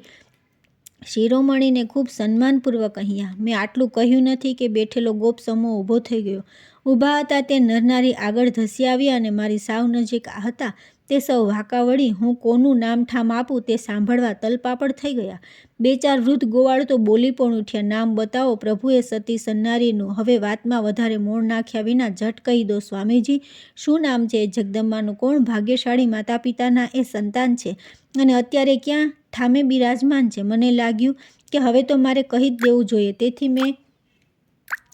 શિરોમણીને ખૂબ સન્માનપૂર્વક અહીંયા. મેં આટલું કહ્યું નથી કે બેઠેલો ગોપ સમૂહ ઊભો થઈ ગયો. ઊભા હતા તે નરનારી આગળ ધસી આવ્યા અને મારી સાવ નજીક હતા તે સૌ વાંકા વળી હું કોનું નામઠામ આપું તે સાંભળવા તલપાપડ થઈ ગયા. બે ચાર વૃદ્ધ ગોવાળ તો બોલી પણ ઉઠ્યા, નામ બતાવો પ્રભુએ સતી સન્નારીનું. હવે વાતમાં વધારે મોણ નાખ્યા વિના ઝટ કહી દો સ્વામીજી, શું નામ છે જગદંબાનું? કોણ ભાગ્યશાળી માતા પિતાના એ સંતાન છે અને અત્યારે ક્યાં ઠામે બિરાજમાન છે? મને લાગ્યું કે હવે તો મારે કહી જ દેવું જોઈએ, તેથી મેં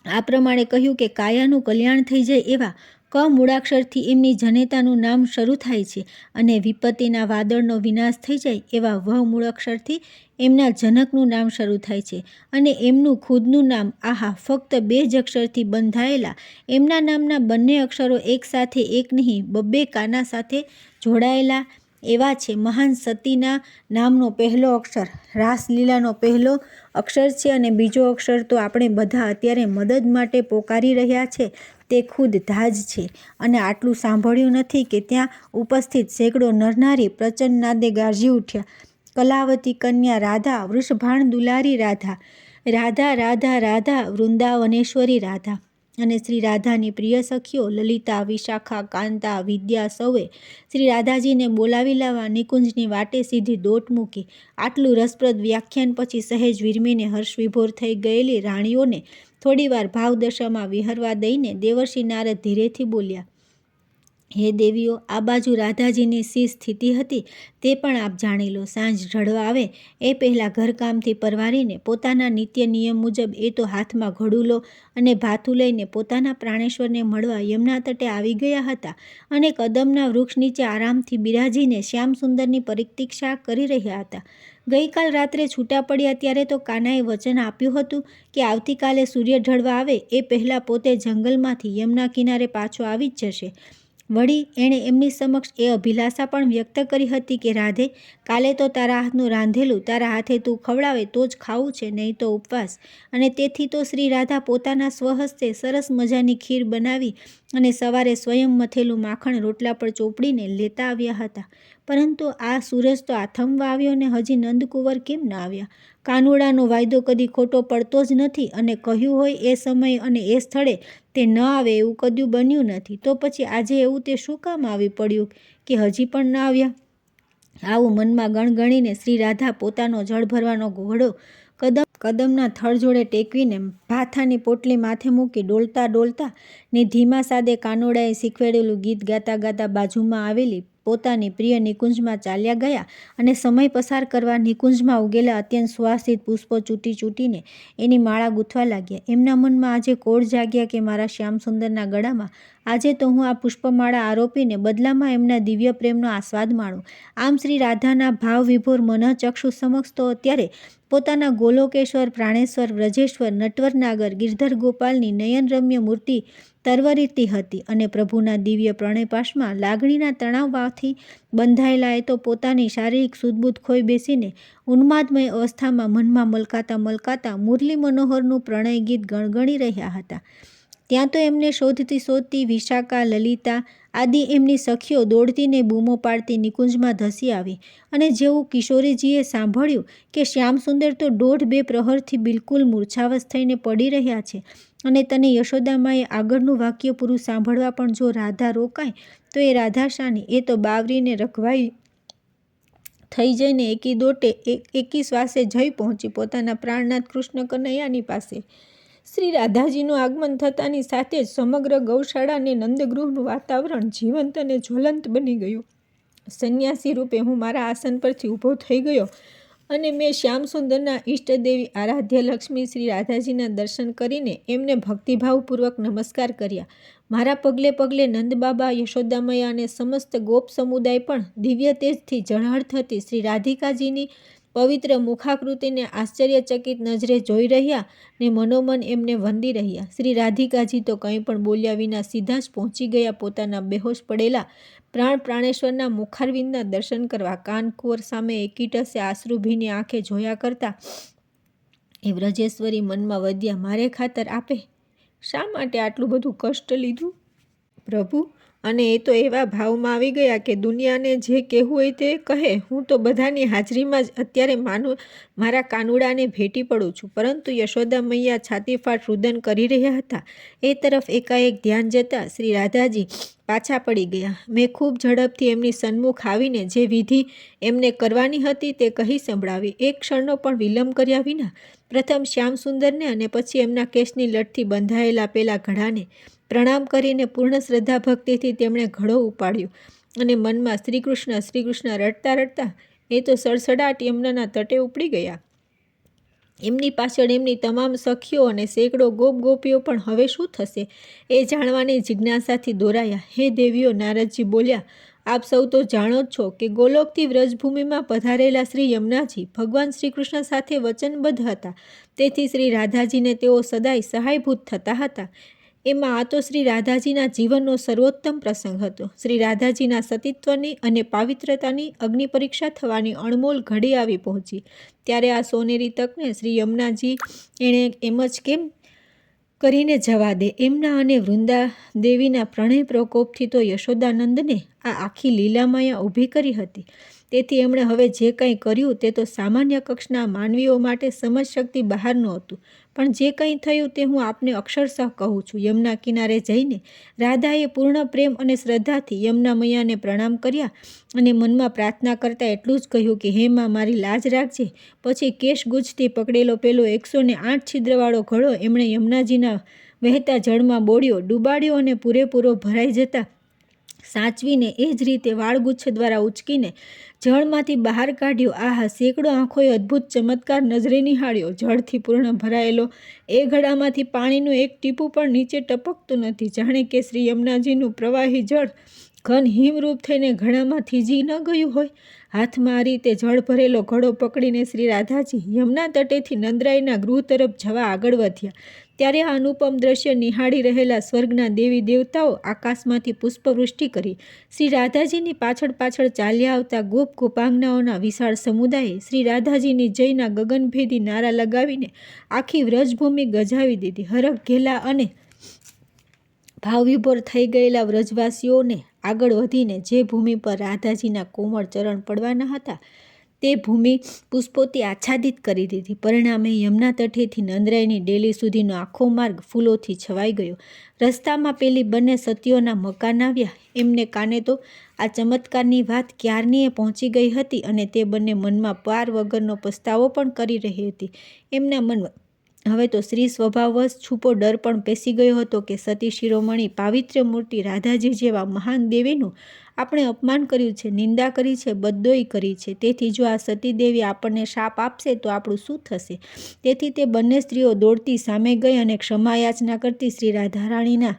આ પ્રમાણે કહ્યું કે કાયાનું કલ્યાણ થઈ જાય એવા ક મૂળાક્ષરથી એમની જનેતાનું નામ શરૂ થાય છે અને વિપત્તિના વાદળનો વિનાશ થઈ જાય એવા વ મૂળાક્ષરથી એમના જનકનું નામ શરૂ થાય છે અને એમનું ખુદનું નામ, આહા, ફક્ત 2 જ અક્ષરથી બંધાયેલા એમના નામના બંને અક્ષરો એક સાથે એક નહીં, બબ્બે કાના સાથે જોડાયેલા એવા છે. મહાન સતીના નામનો પહેલો અક્ષર રાસલીલાનો પહેલો અક્ષર છે અને બીજો અક્ષર તો આપણે બધા અત્યારે મદદ માટે પોકારી રહ્યા છે તે ખુદ ધાજ છે. અને આટલું સાંભળ્યું નથી કે ત્યાં ઉપસ્થિત સેંકડો નરનારી પ્રચંડ નાદે ગાર્જી ઉઠ્યા, કલાવતી કન્યા રાધા, વૃષભાણ દુલારી રાધા, રાધા રાધા રાધા, વૃંદાવનેશ્વરી રાધા. અને શ્રી રાધાની પ્રિય સખીઓ લલિતા, વિશાખા, કાંતા, વિદ્યા સૌએ શ્રી રાધાજીને બોલાવી લાવવા નિકુંજની વાટે સીધી દોટ મૂકી. આટલું રસપ્રદ વ્યાખ્યાન પછી સહેજ વિરમીને હર્ષવિભોર થઈ ગયેલી રાણીઓને થોડીવાર ભાવદશામાં વિહરવા દઈને દેવર્ષિ નારદ ધીરેથી બોલ્યા, હે દેવીઓ, આ બાજુ રાધાજીની શી સ્થિતિ હતી તે પણ આપ જાણી લો. સાંજ ઢળવા આવે એ પહેલાં ઘરકામથી પરવારીને પોતાના નિત્ય નિયમ મુજબ એ તો હાથમાં ઘડુલો અને ભાથું લઈને પોતાના પ્રાણેશ્વરને મળવા યમુના તટે આવી ગયા હતા અને કદમના વૃક્ષ નીચે આરામથી બિરાજીને શ્યામસુંદરની પ્રતીક્ષા કરી રહ્યા હતા. ગઈકાલ રાત્રે છૂટા પડ્યા ત્યારે તો કાનાએ વચન આપ્યું હતું કે આવતીકાલે સૂર્ય ઢળવા આવે એ પહેલાં પોતે જંગલમાંથી યમુના કિનારે પાછો આવી જ જશે. વળી એણે એમની સમક્ષ એ અભિલાષા પણ વ્યક્ત કરી હતી કે રાધે, કાલે તો તારા હાથનું રાંધેલું તારા હાથે તું ખવડાવે તો જ ખાવું છે, નહીં તો ઉપવાસ. અને તેથી તો શ્રી રાધા પોતાના સ્વહસ્તે સરસ મજાની ખીર બનાવી અને સવારે સ્વયં મથેલું માખણ રોટલા પર ચોપડીને લેતા આવ્યા હતા. પરંતુ આ સૂરજ તો આથમવા આવ્યો ને હજી નંદકુંવર કેમ ન આવ્યા? કાનુડાનો વાયદો કદી ખોટો પડતો જ નથી અને કહ્યું હોય એ સમય અને એ સ્થળે તે ન આવે એવું કદ્યું બન્યું નથી. તો પછી આજે એવું તે શું કામ આવી પડ્યું કે હજી પણ ન આવ્યા? આવું મનમાં ગણગણીને શ્રી રાધા પોતાનો જળ ભરવાનો ઘોડો કદમના થડ જોડે ટેકવીને ભાથાની પોટલી માથે મૂકી ડોલતા ને ધીમા સાદે કાનોડાએ શીખવેડેલું ગીત ગાતા ગાતા બાજુમાં આવેલી પોતાની પ્રિય નિકુંજમાં ચાલ્યા ગયા અને સમય પસાર કરવા નિકુંજમાં ઉગેલા અત્યંત સુવાસિત પુષ્પો ચૂંટીને એની માળા ગૂંથવા લાગ્યા. એમના મનમાં આજે કોળ જાગ્યા કે મારા શ્યામસુંદરના ગળામાં આજે તો હું આ પુષ્પમાળા આરોપીને બદલામાં એમના દિવ્ય પ્રેમનો આસ્વાદ માણું. આમ શ્રી રાધાના ભાવ વિભોર મનઃચક્ષુ સમક્ષ તો અત્યારે પોતાના ગોલોકેશ્વર, પ્રાણેશ્વર, વ્રજેશ્વર, નટવર નાગર, ગિરધર ગોપાલની નયનરમ્ય મૂર્તિ તરવરીતી હતી અને પ્રભુના દિવ્ય પ્રણયપાશમાં લાગણીના તણાવથી બંધાયેલા એ તો પોતાની શારીરિક સુદબુદ ખોઈ બેસીને ઉન્માદમય અવસ્થામાં મનમાં મલકાતા મુરલી મનોહરનું પ્રણય ગીત ગણગણી રહ્યા હતા. ત્યાં તો એમને શોધતી શોધતી વિશાખા, લલિતા આદિ એમની સખીઓ દોડતીને બૂમો પાડતી નિકુંજમાં ધસી આવી. અને જેવું કિશોરીજીએ સાંભળ્યું કે શ્યામસુંદર તો 1.5-2 પ્રહરથી બિલકુલ મૂર્છાવશ થઈને પડી રહ્યા છે અને તને યશોદામાએ આગળનું વાક્ય પૂરું સાંભળવા પણ જો રાધા રોકાય તો એ રાધા શાની, એ તો બાવરીને રખવાઈ થઈ જઈને એકી શ્વાસે જઈ પહોંચી પોતાના પ્રાણનાથ કૃષ્ણ કનૈયાની પાસે. શ્રી રાધાજીનું આગમન થતાની સાથે જ સમગ્ર ગૌશાળા અને નંદગૃહનું વાતાવરણ જીવંત અને જ્વલંત બની ગયું. સંન્યાસી રૂપે હું મારા આસન પરથી ઊભો થઈ ગયો અને મેં શ્યામસુંદરના ઈષ્ટદેવી આરાધ્ય લક્ષ્મી શ્રી રાધાજીના દર્શન કરીને એમને ભક્તિભાવપૂર્વક નમસ્કાર કર્યા. મારા પગલે પગલે નંદબાબા, યશોદામૈયા અને સમસ્ત ગોપ સમુદાય પણ દિવ્ય તેજથી ઝળહળ થતી શ્રી રાધિકાજીની પવિત્ર મુખાકૃતિને આશ્ચર્યચકિત નજરે જોઈ રહ્યા ને મનોમન એમને વંદી રહ્યા. શ્રી રાધિકાજી તો કંઈ પણ બોલ્યા વિના સીધા જ પહોંચી ગયા પોતાના બેહોશ પડેલા પ્રાણેશ્વરના મુખારવિંદના દર્શન કરવા. કાનકુંવર સામે એકીટસે આશ્રુભીની આંખે જોયા કરતા એ વ્રજેશ્વરી મનમાં વધ્યા, મારે ખાતર આપે શા માટે આટલું બધું કષ્ટ લીધું પ્રભુ? અને એ તો એવા ભાવમાં આવી ગયા કે દુનિયાને જે કહેવું હોય તે કહે. હું તો બધાની હાજરીમાં જ અત્યારે મારા કાનુડાને ભેટી પડું છું. પરંતુ યશોદા મૈયા છાતીફાટ રુદન કરી રહ્યા હતા. એ તરફ એકાએક ધ્યાન જતાં શ્રી રાધાજી પાછા પડી ગયા. મેં ખૂબ ઝડપથી એમની સન્મુખ આવીને જે વિધિ એમને કરવાની હતી તે કહી સંભળાવી. એક ક્ષણનો પણ વિલંબ કર્યા વિના પ્રથમ શ્યામસુંદરને અને પછી એમના કેશની લટથી બંધાયેલા પેલા ઘડાને પ્રણામ કરીને પૂર્ણ શ્રદ્ધા ભક્તિથી તેમણે ઘડો ઉપાડ્યો અને મનમાં શ્રી કૃષ્ણ શ્રી કૃષ્ણ રડતા રડતા એ તો સડસડાટ યમુનાના તટે ઉપડી ગયા. એમની પાછળ એમની તમામ સખીઓ અને સેંકડો ગોપીઓ પણ હવે શું થશે એ જાણવાની જિજ્ઞાસાથી દોરાયા. હે દેવીઓ, નારદજી બોલ્યા, આપ સૌ તો જાણો જ છો કે ગોલોકથી વ્રજભૂમિમાં પધારેલા શ્રી યમુનાજી ભગવાન શ્રી કૃષ્ણ સાથે વચનબદ્ધ હતા. તેથી શ્રી રાધાજીને તેઓ સદાય સહાયભૂત થતા હતા. એમાં આ તો શ્રી રાધાજીના જીવનનો સર્વોત્તમ પ્રસંગ હતો. શ્રી રાધાજીના સતીત્વની અને પાવિત્રતાની અગ્નિ પરીક્ષા થવાની અણમોલ ઘડી આવી પહોંચી. ત્યારે આ સોનેરી તકને શ્રી યમુનાજી એણે એમ જ કેમ કરીને જવા દે? એમના અને વૃંદા દેવીના પ્રણય પ્રકોપથી તો યશોદાનંદને આ આખી લીલામાયા ઊભી કરી હતી. તેથી એમણે હવે જે કંઈ કર્યું તે તો સામાન્ય કક્ષના માનવીઓ માટે સમજશક્તિ બહારનું હતું. પણ જે કંઈ થયું તે હું આપને અક્ષરશઃ કહું છું. યમુના કિનારે જઈને રાધાએ પૂર્ણ પ્રેમ અને શ્રદ્ધાથી યમુના મૈયાને પ્રણામ કર્યા અને મનમાં પ્રાર્થના કરતાં એટલું જ કહ્યું કે હે માં, મારી લાજ રાખજે. પછી કેશ ગુજથી પકડેલો પેલો 108 છિદ્રવાળો ઘડો એમણે યમુનાજીના વહેતા જળમાં બોળ્યો, ડૂબાડ્યો અને પૂરેપૂરો ભરાઈ જતા સાચવીને એ જ રીતે વાળગુચ્છ દ્વારા ઉચકીને જળમાંથી બહાર કાઢ્યો. આહા! સેંકડો આંખોએ અદ્ભુત ચમત્કાર નજરે નિહાળ્યો. જળથી પૂર્ણ ભરાયેલો એ ઘડામાંથી પાણીનું એક ટીપું પણ નીચે ટપકતું નથી. જાણે કે શ્રી યમુનાજીનું પ્રવાહી જળ ઘન હિમરૂપ થઈને ઘડામાં થીજી ન ગયું હોય. હાથમાં આ રીતે જળ ભરેલો ઘડો પકડીને શ્રી રાધાજી યમુના તટેથી નંદરાયના ગૃહ તરફ જવા આગળ વધ્યા. ત્યારે આ અનુપમ દ્રશ્ય નિહાળી રહેલા સ્વર્ગના દેવી દેવતાઓ આકાશમાંથી પુષ્પવૃષ્ટિ કરી. શ્રી રાધાજીની પાછળ પાછળ ચાલ્યા આવતા ગોપાંગનાઓના વિશાળ સમુદાયે શ્રી રાધાજીની જયના ગગનભેદી નારા લગાવીને આખી વ્રજભૂમિ ગજાવી દીધી. હરખ ઘેલા અને ભાવવિભોર થઈ ગયેલા વ્રજવાસીઓને આગળ વધીને જે ભૂમિ પર રાધાજીના કોમળ ચરણ પડવાના હતા તે ભૂમિ પુષ્પોથી આચ્છાદિત કરી દીધી. પરિણામે યમુના તટેથી નંદરાયની ડેલી સુધીનો આખો માર્ગ ફૂલોથી છવાઈ ગયો. રસ્તામાં પેલી બંને સતીઓના મકાન આવ્યા. એમને કાને તો આ ચમત્કારની વાત ક્યારનીએ પહોંચી ગઈ હતી અને તે બંને મનમાં પાર વગરનો પસ્તાવો પણ કરી રહી હતી. એમના મનમાં હવે તો સ્ત્રી સ્વભાવવશ છૂપો ડર પણ પેસી ગયો હતો કે સતી શિરોમણી પાવિત્ર મૂર્તિ રાધાજી જેવા મહાન દેવીનું આપણે અપમાન કર્યું છે, નિંદા કરી છે, બદદોઈ કરી છે. તેથી જો આ સતી દેવી આપણને શાપ આપશે તો આપણું શું થશે? તેથી તે બંને સ્ત્રીઓ દોડતી સામે ગઈ અને ક્ષમાયાચના કરતી શ્રી રાધારાણીના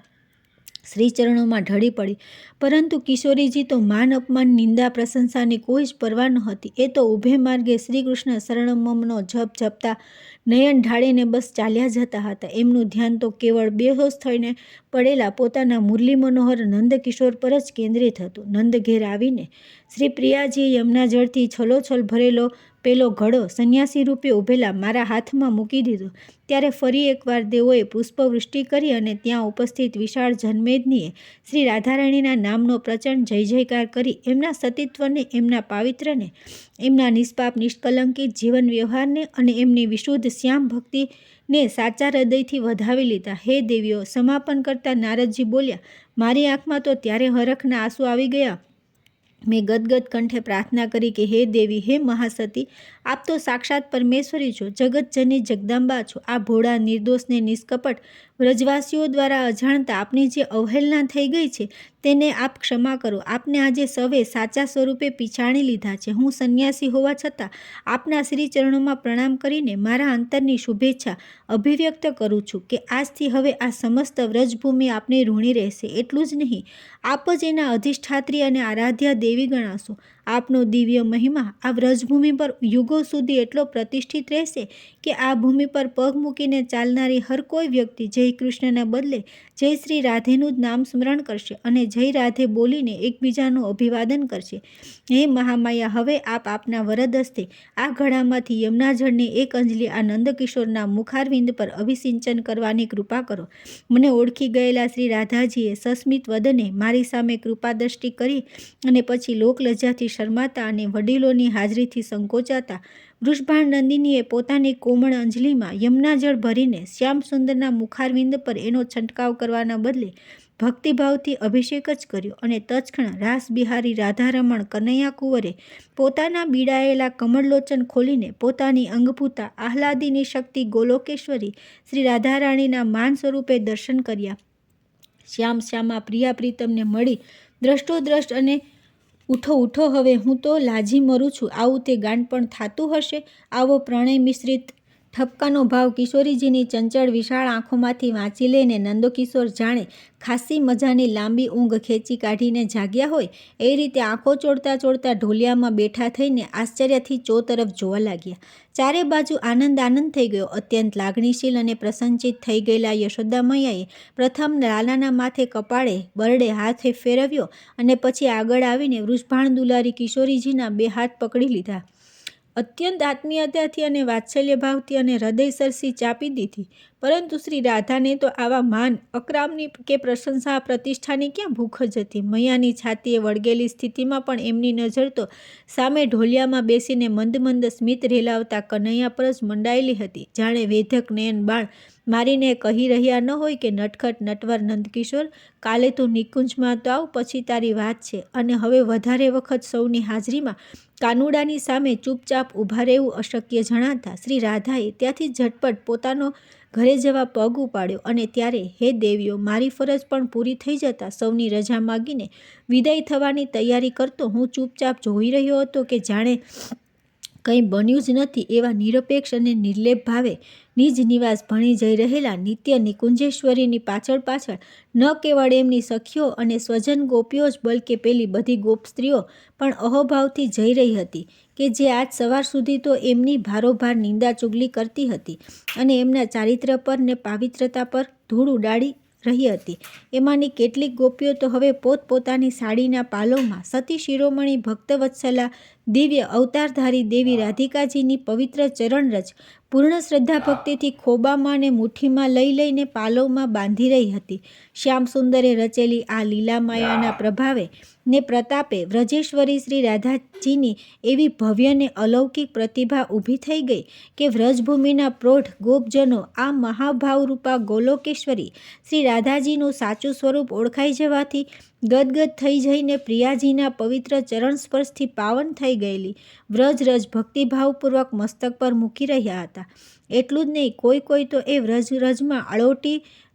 શ્રીચરણોમાં ઢળી પડી. પરંતુ કિશોરીજી તો માન અપમાન નિંદા પ્રશંસાની કોઈ જ પરવા નહોતી. એ તો ઊભે માર્ગે શ્રી કૃષ્ણ શરણમનો જપ જપતા નયન ઢાળીને બસ ચાલ્યા જતા હતા. એમનું ધ્યાન તો કેવળ બેહોશ થઈને પડેલા પોતાના મુરલી મનોહર નંદકિશોર પર જ કેન્દ્રિત હતું. નંદ ઘેર આવીને શ્રી પ્રિયાજીએ યમુના જળથી છલોછલ ભરેલો પેલો ઘડો સંન્યાસી રૂપે ઊભેલા મારા હાથમાં મૂકી દીધો ત્યારે ફરી એકવાર દેવોએ પુષ્પવૃષ્ટિ કરી અને ત્યાં ઉપસ્થિત વિશાળ જનમેદનીએ શ્રી રાધારાણીના નામનો પ્રચંડ જય જયકાર કરી એમના સતીત્વને, એમના પાવિત્ર્યને, એમના નિષ્પાપ નિષ્કલંકિત જીવન વ્યવહારને અને એમની વિશુદ્ધ શ્યામ ભક્તિને સાચા હૃદયથી વધાવી લીધા. હે દેવીઓ! સમાપન કરતા નારદજી બોલ્યા, મારી આંખમાં તો ત્યારે હરખના આંસુ આવી ગયા. મેં ગદગદ કંઠે પ્રાર્થના કરી કે હે દેવી, હે મહાસતી, આપ તો સાક્ષાત પરમેશ્વરી છો, જગતજનની જગદાંબા છો. આ ભોળા નિર્દોષ ને નિષ્કપટ વ્રજવાસીઓ દ્વારા અજાણતા આપની જે અવહેલના થઈ ગઈ છે તેને આપ ક્ષમા કરો. આપને આજે સવે સાચા સ્વરૂપે પીછાણી લીધા છે. હું સંન્યાસી હોવા છતાં આપના શ્રી ચરણોમાં પ્રણામ કરીને મારા અંતરની શુભેચ્છા અભિવ્યક્ત કરું છું કે આજથી હવે આ સમસ્ત વ્રજભૂમિ આપની ઋણી રહેશે. એટલું જ નહીં, આપ જ એના અધિષ્ઠાત્રી અને આરાધ્યા દેવી ગણાશો. આપનો દિવ્ય મહિમા આ વ્રજભૂમિ પર યુગો સુધી એટલો પ્રતિષ્ઠિત રહેશે કે આ ભૂમિ પર પગ મૂકીને ચાલનારી હર કોઈ વ્યક્તિ જય કૃષ્ણના બદલે જય શ્રી રાધેનું જ નામ સ્મરણ કરશે અને જય રાધે બોલીને એકબીજાનું અભિવાદન કરશે. હે મહામાયા, હવે આપ આપના વરદ હસ્તે આ ઘડામાંથી યમુના જળની એક અંજલિ આ નંદકિશોરના મુખારવિંદ પર અભિસિંચન કરવાની કૃપા કરો. મને ઓળખી ગયેલા શ્રી રાધાજીએ સસ્મિત વદને મારી સામે કૃપા દ્રષ્ટિ કરી અને પછી લોકલજ્જાથી શરમાતા અને વડીલોની હાજરીથી સંકોચાતા વૃષભાણ નંદિનીએ પોતાની કોમળ અંજલિમાં યમુના જળ ભરીને શ્યામ સુંદરના મુખારવિંદ પર એનો છંટકાવ કરવાના બદલે ભક્તિભાવથી અભિષેક જ કર્યો અને તત્ક્ષણ રાસ બિહારી રાધારમણ કનૈયા કુંવરે પોતાના બીડાયેલા કમળલોચન ખોલીને પોતાની અંગભૂતા આહલાદિની શક્તિ ગોલોકેશ્વરી શ્રી રાધારાણીના માન સ્વરૂપે દર્શન કર્યા. શ્યામ શ્યામા પ્રિયા પ્રીતમને મળી દ્રષ્ટોદ્રષ્ટ અને ઉઠો ઉઠો, હવે હું તો લાજી મરું છું. આવું તે ગાંડપણ થાતું હશે? આવો પ્રણય મિશ્રિત ઠપકાનો ભાવ કિશોરીજીની ચંચળ વિશાળ આંખોમાંથી વાંચી લઈને નંદકિશોર જાણે ખાસી મજાની લાંબી ઊંઘ ખેંચી કાઢીને જાગ્યા હોય એ રીતે આંખો ચોળતા ચોળતા ઢોલિયામાં બેઠા થઈને આશ્ચર્યથી ચોતરફ જોવા લાગ્યા. ચારે બાજુ આનંદ આનંદ થઈ ગયો. અત્યંત લાગણીશીલ અને પ્રસન્નચિત થઈ ગયેલા યશોદા મૈયાએ પ્રથમ લાલાના માથે કપાળે બરડે હાથે ફેરવ્યો અને પછી આગળ આવીને વૃષભાણ દુલારી કિશોરીજીના બે હાથ પકડી લીધા. અત્યંત આત્મીયતાથી અને વાત્સલ્યભાવથી અને હૃદયસરસી ચાપી દીધી. પરંતુ શ્રી રાધાને તો આવા માન અકરામની કે પ્રશંસા પ્રતિષ્ઠાની ક્યાં ભૂખ જ હતી. મૈયાની છાતીએ વળગેલી સ્થિતિમાં પણ એમની નજર તો સામે ઢોલિયામાં બેસીને મંદ મંદ સ્મિત રેલાવતા કનૈયા પર જ મંડાયેલી હતી. જાણે વેધક નયન બાણ મારીને કહી રહ્યા ન હોય કે નટખટ નટવર નંદકિશોર, કાલે તું નિકુંજમાં તો આવ, પછી તારી વાત છે. અને હવે વધારે વખત સૌની હાજરીમાં કાનુડાની સામે ચૂપચાપ ઊભા રહેવું અશક્ય જણાતા શ્રી રાધાએ ત્યાંથી ઝટપટ પોતાનો ઘરે જવા પગ ઉપાડ્યો અને ત્યારે હે દેવીઓ, મારી ફરજ પણ પૂરી થઈ જતાં સૌની રજા માગીને વિદાય થવાની તૈયારી કરતો હું ચૂપચાપ જોઈ રહ્યો હતો કે જાણે કંઈ બન્યું જ નથી એવા નિરપેક્ષ અને નિર્લેપ ભાવે નિજ નિવાસ ભણી જઈ રહેલા નિત્ય નિકુંજેશ્વરીની પાછળ પાછળ ન કેવળ એમની સખીઓ અને સ્વજન ગોપીઓ જ બલકે પેલી બધી ગોપ સ્ત્રીઓ પણ અહોભાવથી જઈ રહી હતી કે જે આજ સવાર સુધી તો એમની ભારોભાર નિંદા ચુગલી કરતી હતી અને એમના ચારિત્ર્ય પર ને પાવિત્રતા પર ધૂળ ઉડાડી રહી હતી. એમાંની કેટલીક ગોપીઓ તો હવે પોતપોતાની સાડીના પાલવમાં સતી શિરોમણી ભક્તવત્સલા દિવ્ય અવતારધારી દેવી રાધિકાજીની પવિત્ર ચરણરજ પૂર્ણ શ્રદ્ધા ભક્તિથી ખોબામાં ને મુઠ્ઠીમાં લઈ લઈને પાલવમાં બાંધી રહી હતી. શ્યામ સુંદરે રચેલી આ લીલા માયાના પ્રભાવે ને પ્રતાપે વ્રજેશ્વરી શ્રી રાધાજીની એવી ભવ્ય ને અલૌકિક પ્રતિભા ઊભી થઈ ગઈ કે વ્રજભૂમિના પ્રૌઢ ગોપજનો આ મહાભાવરૂપા ગોલોકેશ્વરી શ્રી રાધાજીનું સાચું સ્વરૂપ ઓળખાઈ જવાથી ગદગદ થઈ જઈને પ્રિયાજીના પવિત્ર ચરણ સ્પર્શથી પાવન થઈ ગયેલી વ્રજરજ ભક્તિભાવપૂર્વક મસ્તક પર મૂકી રહ્યા હતા. એટલું જ નહીં, કોઈ તો એ વ્રજરજમાં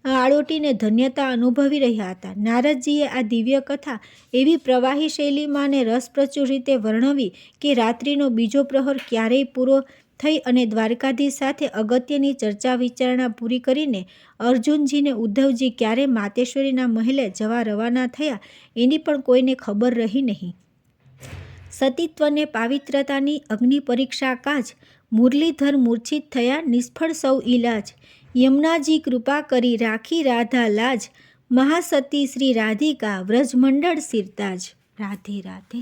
આળોટીને ધન્યતા અનુભવી રહ્યા હતા. નારદજીએ આ દિવ્ય કથા એવી પ્રવાહી શૈલીમાં અને રસપ્રચુર રીતે વર્ણવી કે રાત્રિનો બીજો પ્રહર ક્યારેય પૂરો થઈ અને દ્વારકાધીશ સાથે અગત્યની ચર્ચા વિચારણા પૂરી કરીને અર્જુનજીને ઉદ્ધવજી ક્યારે માતેશ્વરીના મહેલે જવા રવાના થયા એની પણ કોઈને ખબર રહી નહીં. સતીત્વને પાવિત્રતાની અગ્નિ પરીક્ષા કાજ મુરલીધર મૂર્છિત થયા, નિષ્ફળ સૌ ઈલાજ. યમુનાજી કૃપા કરી રાખી રાધા લાજ, મહાસતી શ્રી રાધિકા વ્રજમંડળ સિરતાજ. રાધે રાધે.